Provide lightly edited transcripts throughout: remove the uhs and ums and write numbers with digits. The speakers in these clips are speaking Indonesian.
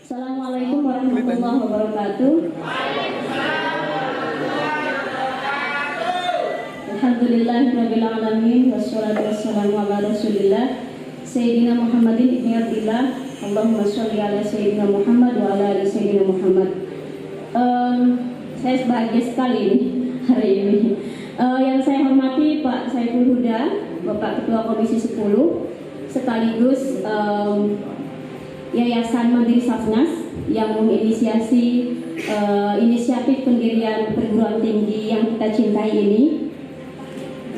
Assalamualaikum warahmatullahi wabarakatuh. Alhamdulillahirabbil alamin wassalatu wassalamu ala Rasulillah Sayyidina Muhammadin ibni Abdillah. Allahumma sholli ala Sayyidina Muhammad wa ala ali Sayyidina Muhammad. Saya bahagia sekali nih hari ini. Yang saya hormati Pak Saiful Huda, Bapak Ketua Komisi 10, sekaligus Yayasan Mandiri Safnas yang menginisiasi inisiatif pendirian perguruan tinggi yang kita cintai ini.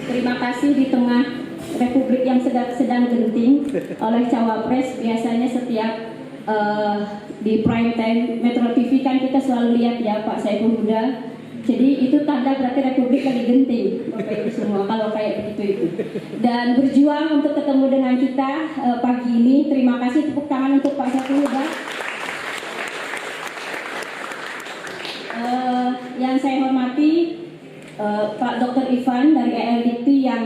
Terima kasih di tengah Republik yang sedang genting oleh Cawapres. Biasanya setiap di prime time Metro TV kan kita selalu lihat ya Pak Saiful Huda. Jadi itu tanda berarti Republik lagi genting Bapak Ibu semua kalau kayak begitu itu. Dan berjuang untuk ketemu dengan kita pagi ini. Terima kasih, tepuk tangan untuk Pak Saiful Huda. Yang saya hormati Pak Dr. Ivan dari ELDIPTI yang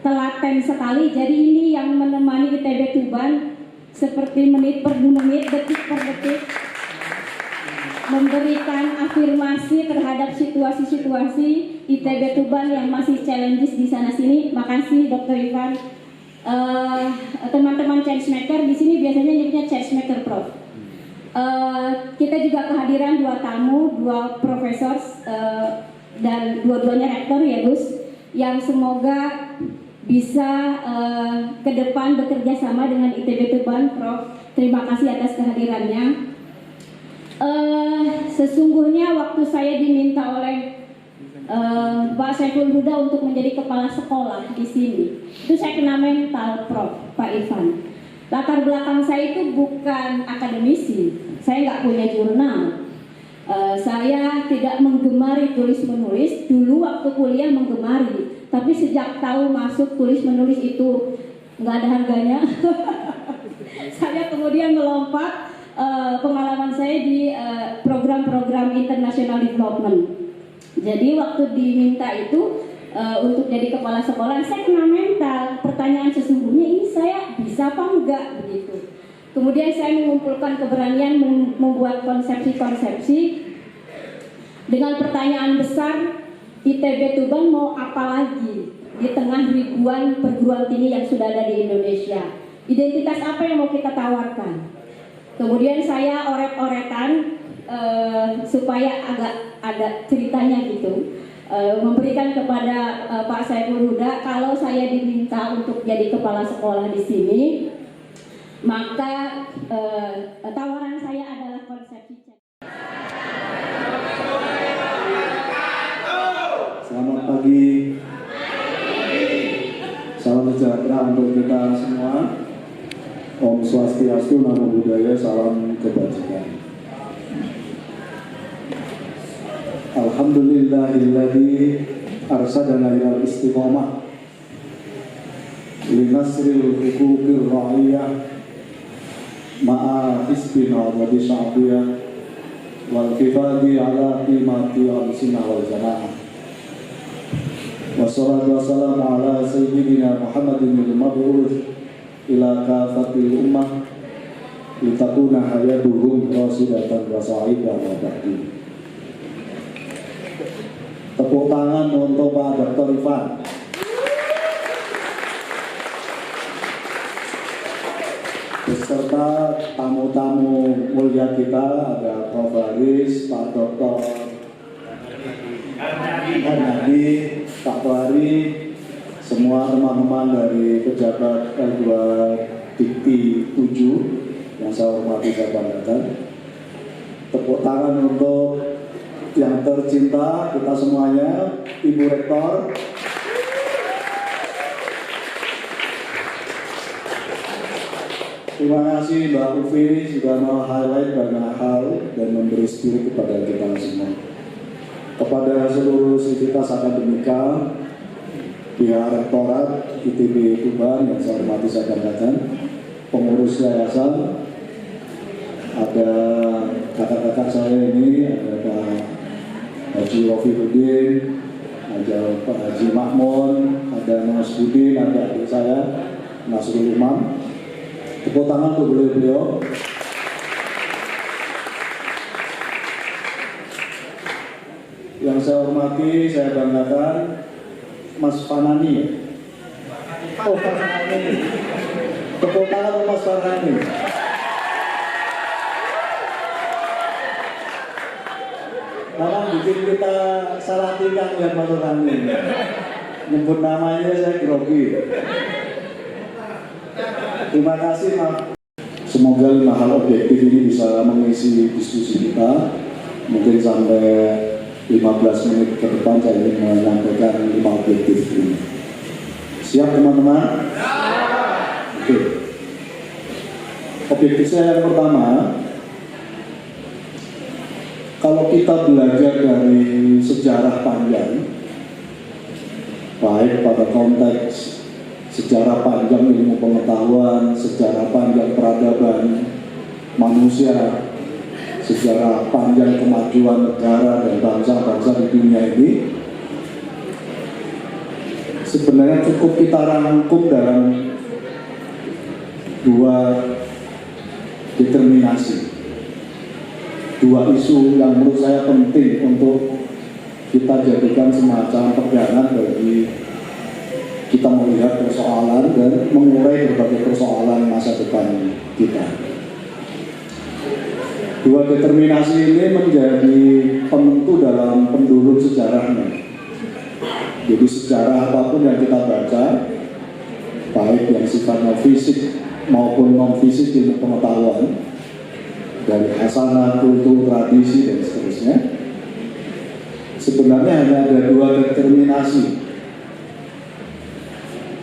telaten sekali. Jadi ini yang menemani ITB Tuban seperti menit per menit, detik per detik, memberikan afirmasi terhadap situasi-situasi ITB Tuban yang masih challenges di sana sini. Makasih Dr. Ivan. Teman-teman changemaker di sini biasanya nyebutnya changemaker Prof. Kita juga kehadiran dua tamu, dua profesor dan dua-duanya rektor ya Gus, yang semoga bisa ke depan bekerja sama dengan ITB Tuban. Prof, terima kasih atas kehadirannya. Sesungguhnya waktu saya diminta oleh Pak Saiful Huda untuk menjadi kepala sekolah di sini, itu saya kena mental, Prof, Pak Ivan. Latar belakang saya itu bukan akademisi, saya nggak punya jurnal. Saya tidak menggemari tulis menulis. Dulu waktu kuliah menggemari, tapi sejak tahu masuk tulis menulis itu nggak ada harganya. Saya kemudian melompat pengalaman saya di program-program international development. Jadi waktu diminta itu untuk jadi kepala sekolah, saya kena mental. Pertanyaan sesungguhnya ini saya bisa apa enggak begitu. Kemudian saya mengumpulkan keberanian membuat konsepsi-konsepsi dengan pertanyaan besar, ITB Tuban mau apa lagi di tengah ribuan perguruan tinggi yang sudah ada di Indonesia? Identitas apa yang mau kita tawarkan? Kemudian saya oret-oretan supaya agak ada ceritanya gitu, memberikan kepada Pak Saiful Huda kalau saya diminta untuk jadi kepala sekolah di sini, maka tawaran saya adalah konsepsi. Selamat pagi. Salam sejahtera untuk kita semua. Om Swastiastu, Namo Buddhaya, salam kebajikan. Alhamdulillahilladzi arsadana ilal istiqomah linasril huquqir ra'iyah ma'a hisbina wa bisya'biyah wal kifadi ala qimati al-sinah wal jamaah. Wassalatu wassalamu ala sayyidina Muhammadin al-mab'uth ila kafatil ummah litakuna hayaduhum rasidatan wa sa'idah wa ba'di. Tepuk tangan untuk Pak Dr. Ivan. Beserta tamu-tamu mulia kita, ada Prof. Haris, Pak Dr. Hadi, Pak Tuhari, semua teman-teman dari pejabat L2 Dikti 7 yang saya hormati, saya banggakan. Tepuk tangan untuk yang tercinta kita semuanya, Ibu Rektor. Terima kasih Mbak Ufi sudah meng-highlight banyak hal dan memberi spirit kepada kita semua. Kepada seluruh sivitas akademika, pihak Rektorat ITB Tuban yang saya hormati, saya banggakan, pengurus yayasan, ada kakak-kakak saya ini, ada Pak Haji Rofiuddin, ada Pak Haji Makmun, ada Mas Budin, ada adik saya Nasrul Umam. Tepuk tangan untuk beliau. yang saya hormati, saya banggakan Mas Fanani. Oh, Fanani. Tepuk tangan Mas Fanani. Malah bikin kita salah tingkah ya Mas Fanani. Nyebut namanya saya grogi. Terima kasih Mas. Semoga 5 hal objektif ini bisa mengisi diskusi kita. Mungkin sampai 15 menit ke depan saya ingin menyampaikan 5 objektif ini. Siap teman-teman? Oke. Objektif saya yang pertama, kalau kita belajar dari sejarah panjang, baik pada konteks sejarah panjang ilmu pengetahuan, sejarah panjang peradaban manusia, sejarah panjang kemajuan negara dan bangsa-bangsa di dunia ini, sebenarnya cukup kita rangkum dalam 2 determinasi, 2 isu yang menurut saya penting untuk kita jadikan semacam pegangan bagi kita melihat persoalan dan mengurai berbagai persoalan masa depan kita. 2 determinasi ini menjadi penentu dalam pendulum sejarahnya. Jadi sejarah apapun yang kita baca, baik yang sifatnya fisik maupun non-fisik ilmu pengetahuan, dari hasanah, kultur, tradisi, dan seterusnya, sebenarnya hanya ada 2 determinasi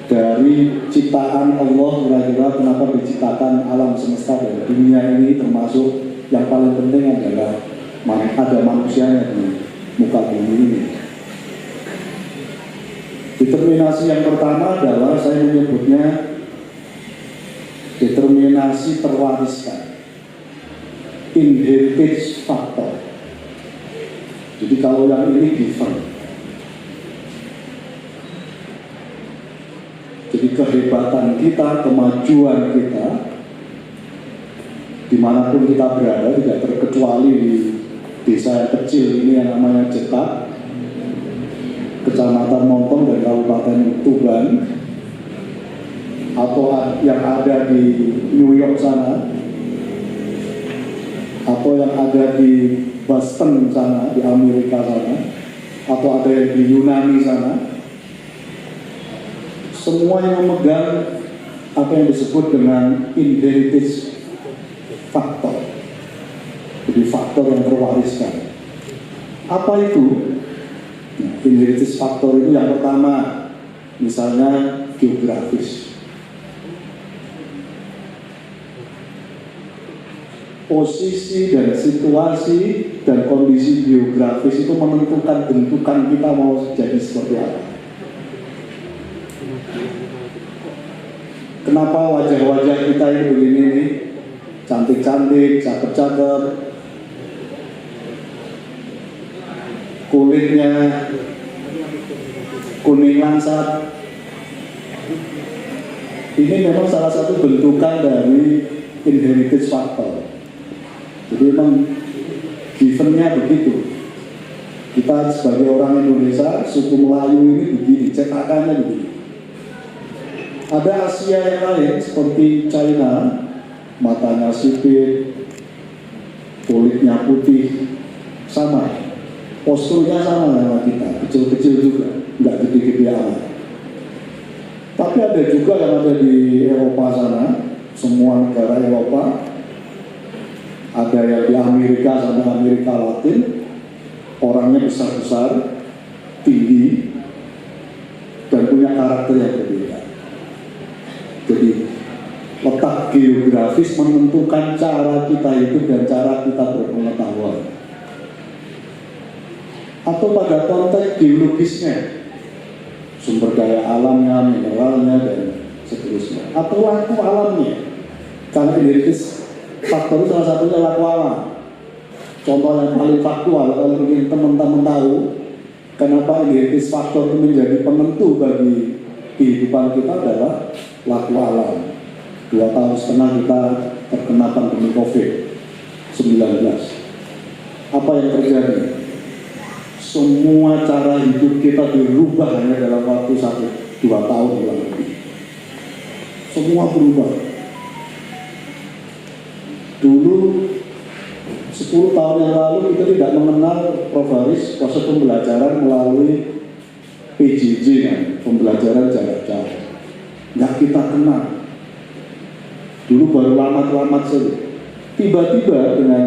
dari ciptaan Allah. Kira-kira kenapa diciptakan alam semesta dan dunia ini, termasuk yang paling penting adalah ada manusianya di muka bumi ini. Determinasi yang pertama adalah saya menyebutnya determinasi terwariskan, inheritance factor. Jadi kalau yang ini given, jadi kehebatan kita, kemajuan kita, dimanapun kita berada, tidak terkecuali di desa yang kecil ini yang namanya Jetak, Kecamatan Montong dan Kabupaten Tuban, atau yang ada di New York sana, atau yang ada di Boston sana, di Amerika sana, atau ada yang di Yunani sana. Semua yang memegang apa yang disebut dengan inheritance factor, jadi faktor yang terwariskan. Apa itu? Inheritance factor itu yang pertama, misalnya geografis. Posisi dan situasi dan kondisi geografis itu menentukan bentukan kita mau jadi seperti apa. Kenapa wajah-wajah kita ini begini nih, cantik-cantik, cakep-cakep, kulitnya kuning langsat. Ini memang salah satu bentukan dari inheritance factor. Jadi memang givennya begitu. Kita sebagai orang Indonesia, suku Melayu ini begini, cetakannya begini. Ada Asia yang lain seperti China, matanya sipit, kulitnya putih, sama, posturnya sama dengan kita, kecil-kecil juga, nggak gede-gede amat. Tapi ada juga yang ada di Eropa sana, semua negara Eropa, ada yang di Amerika sampai Amerika Latin, orangnya besar-besar, tinggi, dan punya karakter yang berbeda. Jadi letak geografis menentukan cara kita hidup dan cara kita berpengetahuan. Atau pada konteks geologisnya, sumber daya alamnya, mineralnya, dan seterusnya. Atau laku alamnya, karena inheritance faktor itu salah satunya laku alam. Contoh yang paling faktual, kalau mungkin teman-teman tahu kenapa inheritance faktor itu menjadi penentu bagi kehidupan kita adalah laku alam. 2 tahun setengah kita terkena pandemi COVID-19. Apa yang terjadi? semua cara hidup kita dirubah hanya dalam waktu 1-2 tahun kurang lebih. Semua berubah. Dulu 10 tahun yang lalu kita tidak mengenal Prof. Haris proses pembelajaran melalui PJJ, kan? Pembelajaran jarak jauh. Nggak kita kenal. Dulu baru lamat-lamat saja. Tiba-tiba dengan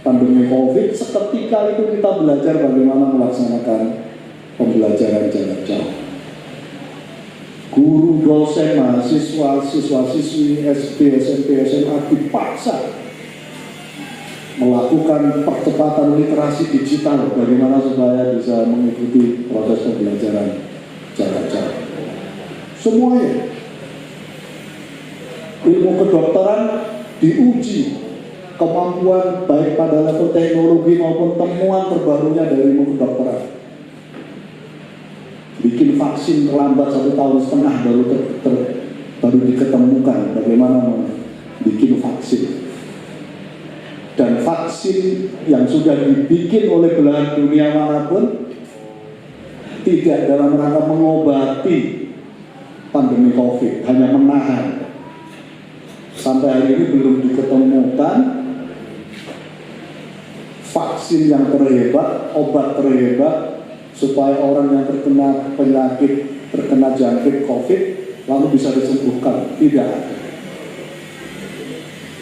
pandemi COVID, seketika itu kita belajar bagaimana melaksanakan pembelajaran jarak jauh. Guru, dosen, mahasiswa, siswa-siswi, SD, SMP, SMA dipaksa melakukan percepatan literasi digital bagaimana supaya bisa mengikuti proses pembelajaran jarak jauh. Semuanya. Ilmu kedokteran diuji kemampuan baik pada level teknologi maupun temuan terbarunya dari ilmu kedokteran. Bikin vaksin terlambat 1,5 tahun baru diketemukan bagaimana bikin vaksin. Dan vaksin yang sudah dibikin oleh belahan dunia manapun tidak dalam rangka mengobati pandemi COVID, hanya menahan. Sampai hari ini belum diketemukan vaksin yang terhebat, obat terhebat supaya orang yang terkena penyakit, terkena jangkit COVID lalu bisa disembuhkan. Tidak ada.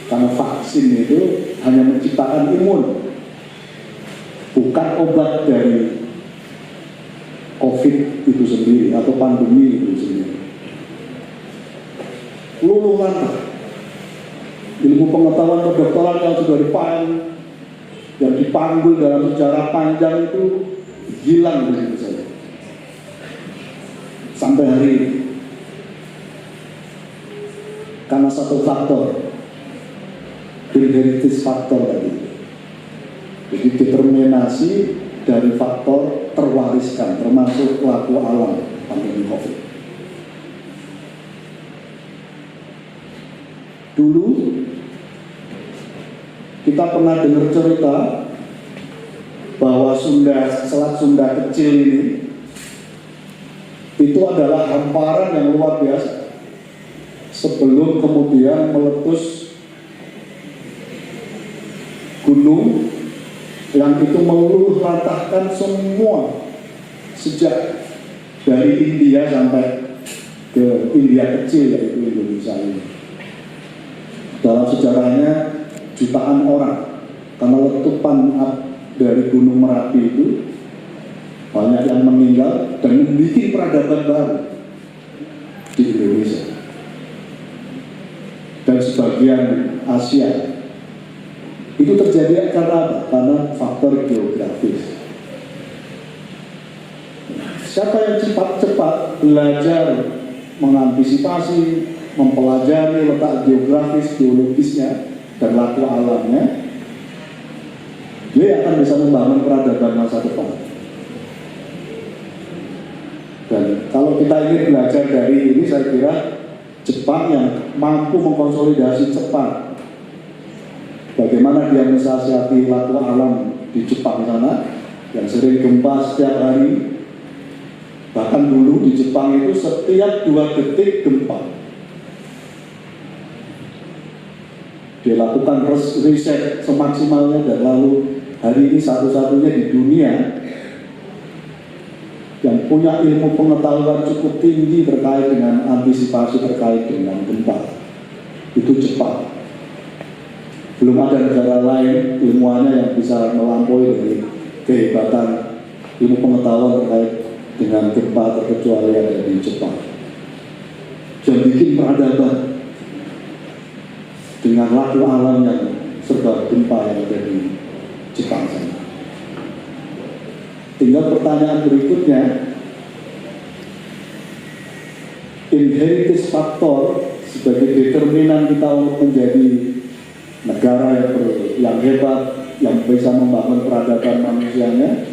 Karena vaksin itu hanya menciptakan imun, bukan obat dari COVID itu sendiri atau pandemi itu sendiri. Luluh lantak ilmu pengetahuan kedokteran yang sudah dipanggul dalam sejarah panjang itu hilang begitu saja sampai hari ini karena satu faktor, heritage faktor tadi. Jadi determinasi dari faktor terwariskan termasuk laku alam pandemi COVID. Dulu kita pernah dengar cerita bahwa Selat Sunda kecil ini itu adalah hamparan yang luar biasa sebelum kemudian meletus gunung yang itu meluluh lantahkan semua sejak dari India sampai ke India kecil yaitu Indonesia ini. Dalam sejarahnya jutaan orang karena letupan dari Gunung Merapi itu banyak yang meninggal dan membuat peradaban baru di Indonesia dan sebagian Asia. Itu terjadi karena apa? Karena faktor geografis. Siapa yang cepat-cepat belajar mengantisipasi, mempelajari letak geografis, geologisnya, dan laku alamnya, dia akan bisa membangun peradaban masa depan. Dan kalau kita ingin belajar dari ini, saya kira Jepang yang mampu mengkonsolidasi cepat bagaimana dia mensiasati laku alam di Jepang sana, yang sering gempa setiap hari. Bahkan dulu di Jepang itu setiap 2 detik gempa. Dia lakukan riset semaksimalnya dan lalu hari ini satu-satunya di dunia yang punya ilmu pengetahuan cukup tinggi terkait dengan antisipasi terkait dengan gempa. Itu Jepang. Belum ada negara lain ilmuannya yang bisa melampaui dari kehebatan ilmu pengetahuan terkait dengan gempa terkecuali ada di Jepang. Yang bikin peradaban dengan laku alam yang serba gempa yang ada di Jepang sana. Tinggal pertanyaan berikutnya, inheritance factor sebagai determinan kita untuk menjadi negara yang hebat, yang bisa membangun peradaban manusianya,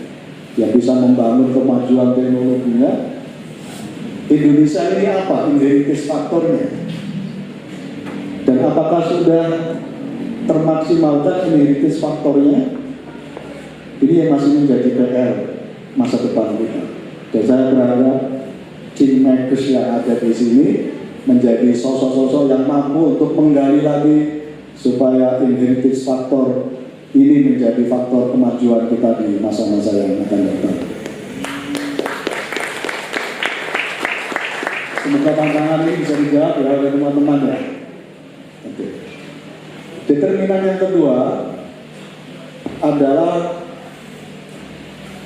yang bisa membangun kemajuan teknologinya. Indonesia ini apa inheritance faktornya? Dan apakah sudah termaksimalkan inheritance faktornya? Ini yang masih menjadi PR masa depan kita. Dan saya berharap kingmakers yang ada di sini menjadi sosok-sosok yang mampu untuk menggali lagi supaya inheritance faktor ini menjadi faktor kemajuan kita di masa-masa yang akan datang. Semoga tantangan ini bisa dijawab ya oleh teman-teman ya. Oke. Determinan yang kedua adalah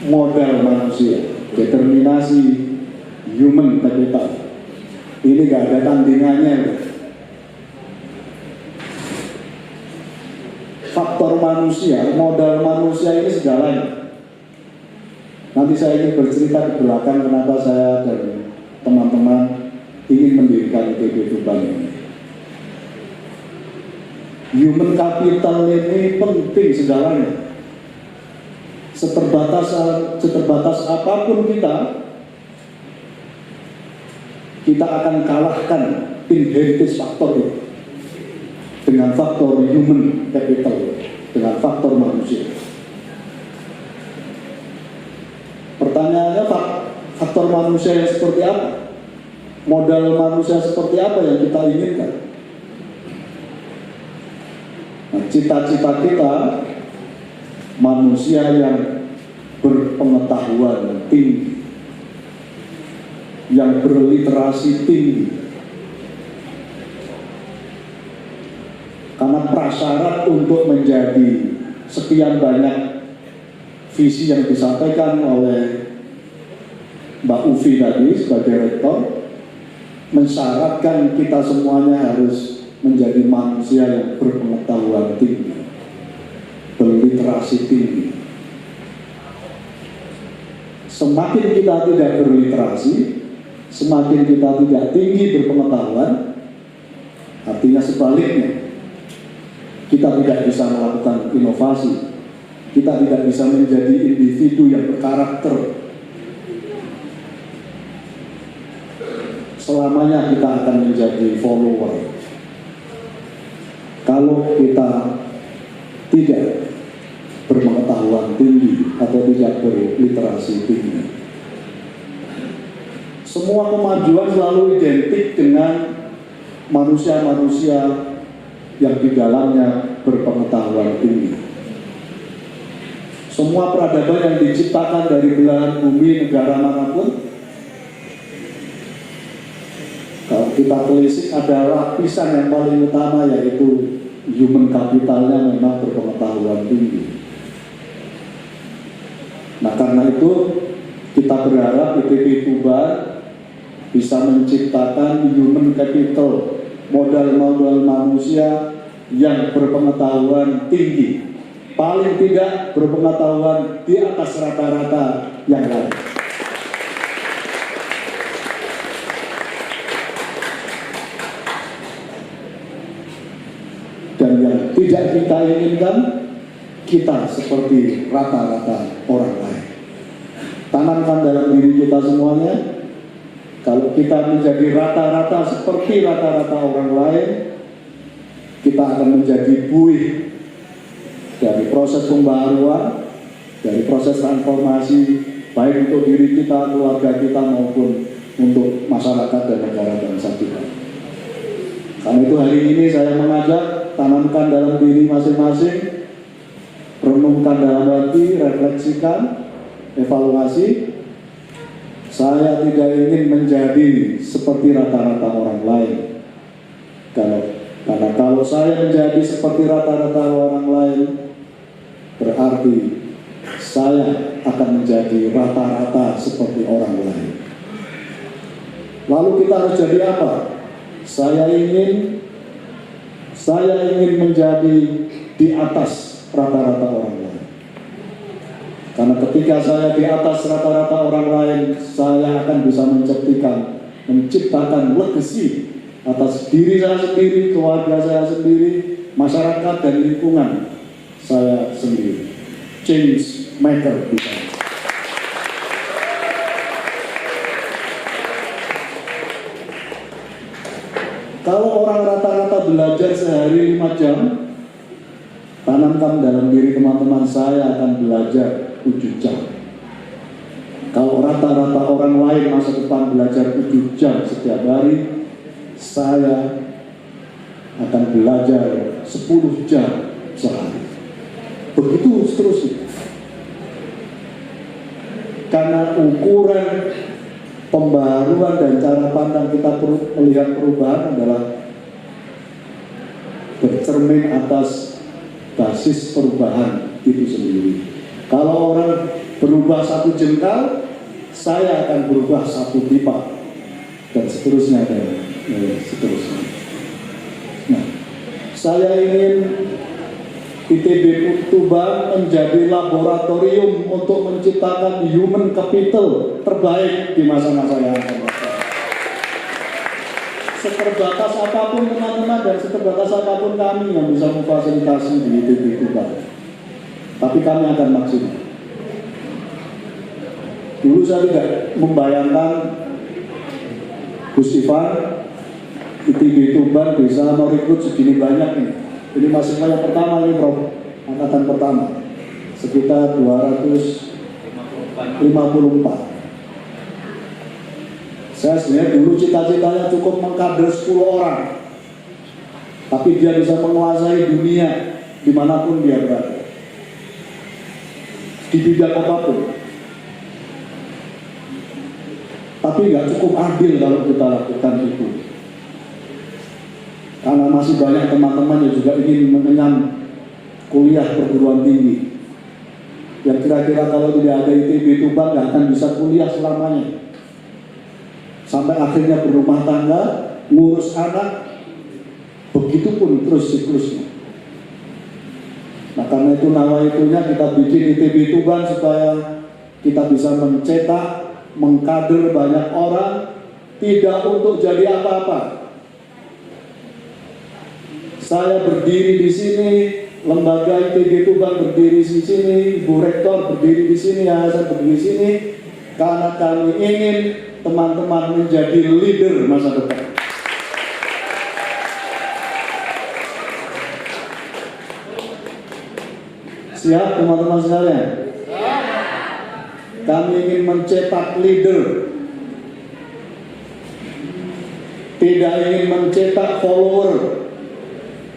modal manusia, determinasi human capital. Ini gak ada tandingannya. Faktor manusia, modal manusia ini segalanya. Nanti saya ingin bercerita di belakang kenapa saya dan teman-teman ingin mendirikan ITB Tuban ini. Human capital ini penting segalanya. Seterbatas apapun kita akan kalahkan inheritance faktor itu dengan faktor human capital, dengan faktor manusia. Pertanyaannya, faktor manusia yang seperti apa? Modal manusia seperti apa yang kita inginkan? Nah, cita-cita kita manusia yang berpengetahuan tinggi, yang berliterasi tinggi. Karena prasyarat untuk menjadi sekian banyak visi yang disampaikan oleh Mbak Uvi tadi sebagai rektor, mensyaratkan kita semuanya harus menjadi manusia yang berpengetahuan tinggi, berliterasi tinggi. Semakin kita tidak berliterasi, semakin kita tidak tinggi berpengetahuan, artinya sebaliknya, kita tidak bisa melakukan inovasi, kita tidak bisa menjadi individu yang berkarakter. Selamanya kita akan menjadi follower. Kalau kita tidak berpengetahuan tinggi atau tidak berliterasi tinggi, semua kemajuan selalu identik dengan manusia-manusia yang di dalamnya berpengetahuan tinggi. Semua peradaban yang diciptakan dari belahan bumi negara manapun, kalau kita telisik, ada lapisan yang paling utama, yaitu human capitalnya memang berpengetahuan tinggi. Nah, karena itu kita berharap ITB Tuban bisa menciptakan human capital, modal-modal manusia yang berpengetahuan tinggi, paling tidak berpengetahuan di atas rata-rata yang lain. Dan yang tidak kita inginkan, kita seperti rata-rata orang lain. Tanamkan dalam diri kita semuanya, kalau kita menjadi rata-rata seperti rata-rata orang lain, kita akan menjadi buih dari proses pembaharuan, dari proses transformasi, baik untuk diri kita, keluarga kita, maupun untuk masyarakat dan negara bangsa kita. Karena itu hari ini saya mengajak, tanamkan dalam diri masing-masing, renungkan dalam hati, refleksikan, evaluasi. Saya tidak ingin menjadi seperti rata-rata orang lain. Karena kalau saya menjadi seperti rata-rata orang lain, berarti saya akan menjadi rata-rata seperti orang lain. Lalu kita harus jadi apa? Saya ingin menjadi di atas rata-rata orang lain. Karena ketika saya di atas rata-rata orang lain, saya akan bisa menciptakan legacy atas diri saya sendiri, keluarga saya sendiri, masyarakat dan lingkungan saya sendiri. Change maker kita. Kalau orang rata-rata belajar sehari 5 jam, tanamkan dalam diri teman-teman, saya akan belajar 7 jam. Kalau rata-rata orang lain masa depan belajar 7 jam setiap hari, saya akan belajar 10 jam sehari. Begitu seterusnya. Karena ukuran pembaruan dan cara pandang kita melihat perubahan adalah bercermin atas basis perubahan itu sendiri. Kalau orang berubah 1 jengkal, saya akan berubah 1 lipat, dan seterusnya dan seterusnya. Nah, saya ingin ITB Tuban menjadi laboratorium untuk menciptakan human capital terbaik di masa-masa yang akan datang. Seterbatas apapun teman-teman dan seterbatas apapun kami yang bisa memfasilitasi di ITB Tuban, tapi kami akan maksimal. Dulu saya tidak membayangkan Gus Ivan ITB Tuban bisa merekrut segini banyak nih. Ini mahasiswa yang pertama ini Prof, angkatan pertama, sekitar 254. Saya sebenarnya dulu cita-citanya cukup mengkader 10 orang, tapi dia bisa menguasai dunia dimanapun dia berada, di bidang apapun. Tapi nggak cukup adil kalau kita lakukan itu. Karena masih banyak teman-teman yang juga ingin mengenyam kuliah perguruan tinggi, yang kira-kira kalau tidak ada ITB Tuban nggak akan bisa kuliah selamanya, sampai akhirnya berumah tangga, ngurus anak, begitupun terus siklusnya. Nah, karena itu nawaitunya kita bikin ITB Tuban supaya kita bisa mencetak, mengkader banyak orang, tidak untuk jadi apa-apa. Saya berdiri di sini, lembaga ITB Tuban berdiri di sini, Ibu Rektor berdiri di sini, yayasan berdiri di sini, karena kami ingin teman-teman menjadi leader masa depan. Siap teman-teman sekalian? Kami ingin mencetak leader, tidak ingin mencetak follower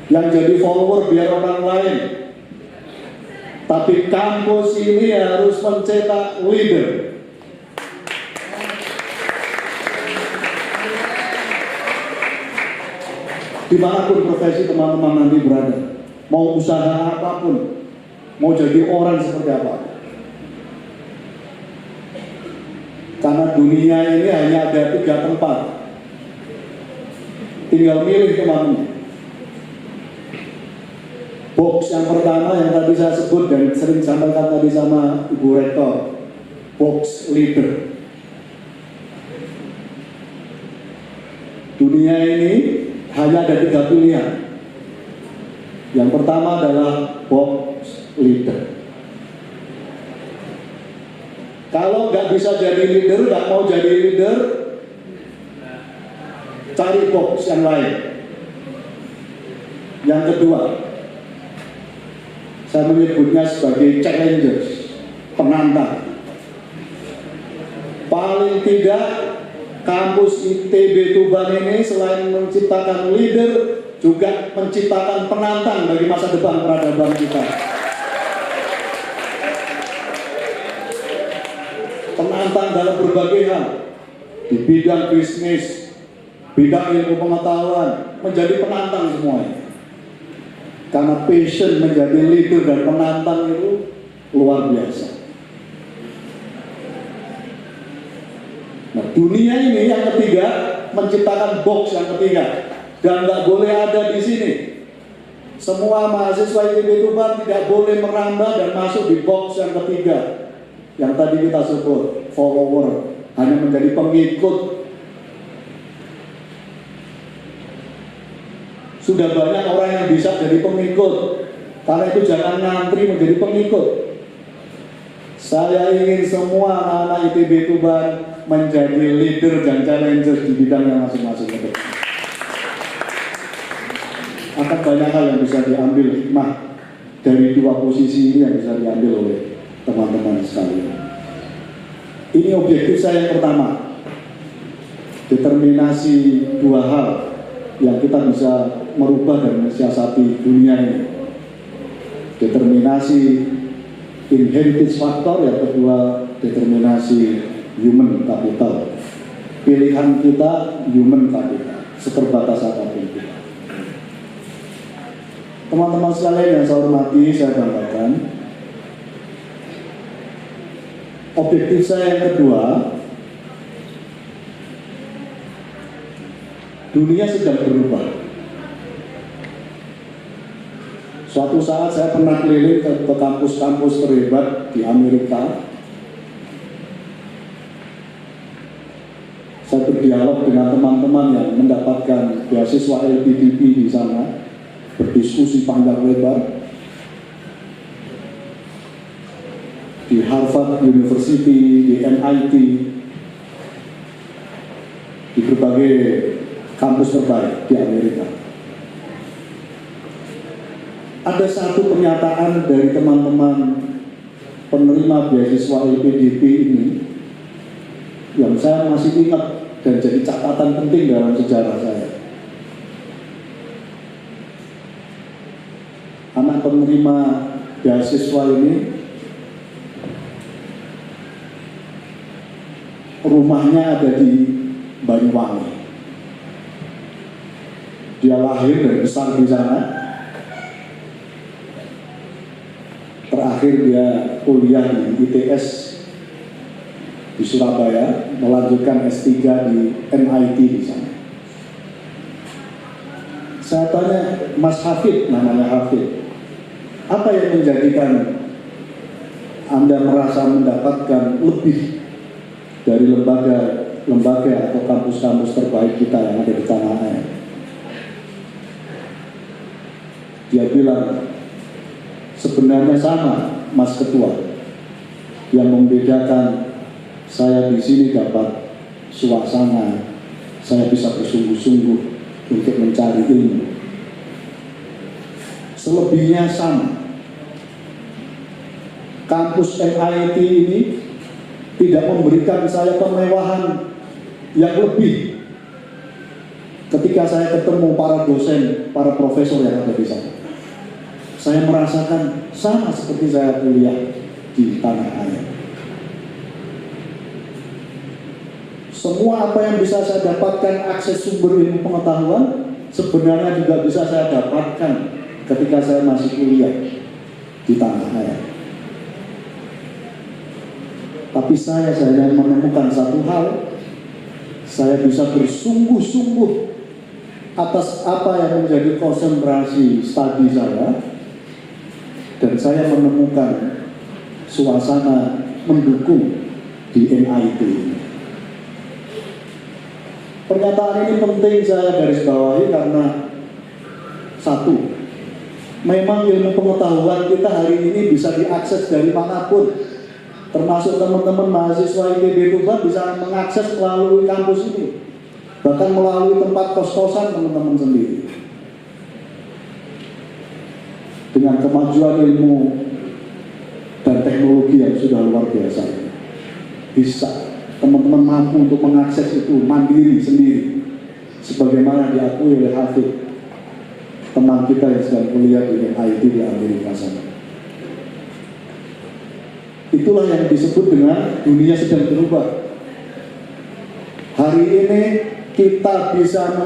yang jadi follower biar orang lain, tapi kampus ini harus mencetak leader. Dimanapun profesi teman-teman nanti berada, mau usaha apapun, mau jadi orang seperti apa. Karena dunia ini hanya ada 3 tempat, tinggal milih teman-teman. Box yang pertama yang tadi saya sebut dan sering sampaikan tadi sama Ibu Rektor, box leader. Dunia ini hanya ada 3 pilihan. Yang pertama adalah box leader. Kalau nggak bisa jadi leader, nggak mau jadi leader, cari box yang lain. Yang kedua, saya menyebutnya sebagai challengers, penantang. Paling tidak kampus ITB Tuban ini selain menciptakan leader, juga menciptakan penantang bagi masa depan peradaban kita. Penantang dalam berbagai hal, di bidang bisnis, bidang ilmu pengetahuan, menjadi penantang semuanya. Karena passion menjadi leader dan penantang itu luar biasa. Nah, dunia ini yang ketiga menciptakan box yang ketiga, dan nggak boleh ada di sini. Semua mahasiswa ITB Tuban tidak boleh merambah dan masuk di box yang ketiga, yang tadi kita sebut follower, hanya menjadi pengikut. Sudah banyak orang yang bisa jadi pengikut, karena itu jangan ngantri menjadi pengikut. Saya ingin semua anak-anak ITB Tuban menjadi leader dan challenger di bidangnya masing-masing. Akan banyak hal yang bisa diambil hikmah dari 2 posisi ini yang bisa diambil oleh teman-teman sekalian. Ini objektif saya yang pertama. Determinasi dua hal yang kita bisa merubah dan mensiasati dunia ini. Determinasi inherited factor, yang kedua determinasi human capital. Pilihan kita human capital, seterbatas apapun kita. Teman-teman sekalian yang saya hormati, saya banggakan, objektif saya yang kedua, dunia sedang berubah. Suatu saat saya pernah keliling ke kampus-kampus terhebat di Amerika. Saya berdialog dengan teman-teman yang mendapatkan beasiswa LPDP di sana, berdiskusi panjang lebar. Di Harvard University, di MIT, di berbagai kampus terbaik di Amerika. Ada satu pernyataan dari teman-teman penerima beasiswa LPDP ini yang saya masih ingat dan jadi catatan penting dalam sejarah saya. Anak penerima beasiswa ini rumahnya ada di Banyuwangi. Dia lahir dan besar di sana. Terakhir dia kuliah di ITS di Surabaya, melanjutkan S3 di MIT di sana. Saya tanya, Mas Hafid, namanya Hafid, apa yang menjadikan Anda merasa mendapatkan lebih dari lembaga atau kampus-kampus terbaik kita yang ada di tanah air? Dia bilang, sebenarnya sama, Mas Ketua. Yang membedakan saya di sini dapat suasana, saya bisa bersungguh-sungguh untuk mencari ilmu. Selebihnya sama. Kampus MIT ini tidak memberikan saya kemewahan yang lebih ketika saya ketemu para dosen, para profesor yang ada di sana. Saya merasakan sama seperti saya kuliah di tanah air. Semua apa yang bisa saya dapatkan, akses sumber ilmu pengetahuan, sebenarnya juga bisa saya dapatkan ketika saya masih kuliah di tanah air. Tapi saya menemukan satu hal, saya bisa bersungguh-sungguh atas apa yang menjadi konsentrasi studi saya, dan saya menemukan suasana mendukung di MIT. Pernyataan ini penting saya garis bawahi karena satu, memang ilmu pengetahuan kita hari ini bisa diakses dari manapun, termasuk teman-teman mahasiswa ITB Tuban bisa mengakses melalui kampus ini, bahkan melalui tempat kos-kosan teman-teman sendiri. Dengan kemajuan ilmu dan teknologi yang sudah luar biasa, bisa teman-teman mampu untuk mengakses itu mandiri sendiri, sebagaimana diakui oleh Hafid, teman kita yang sedang kuliah di MIT di Amerika sana. Itulah yang disebut dengan dunia sedang berubah. Hari ini kita bisa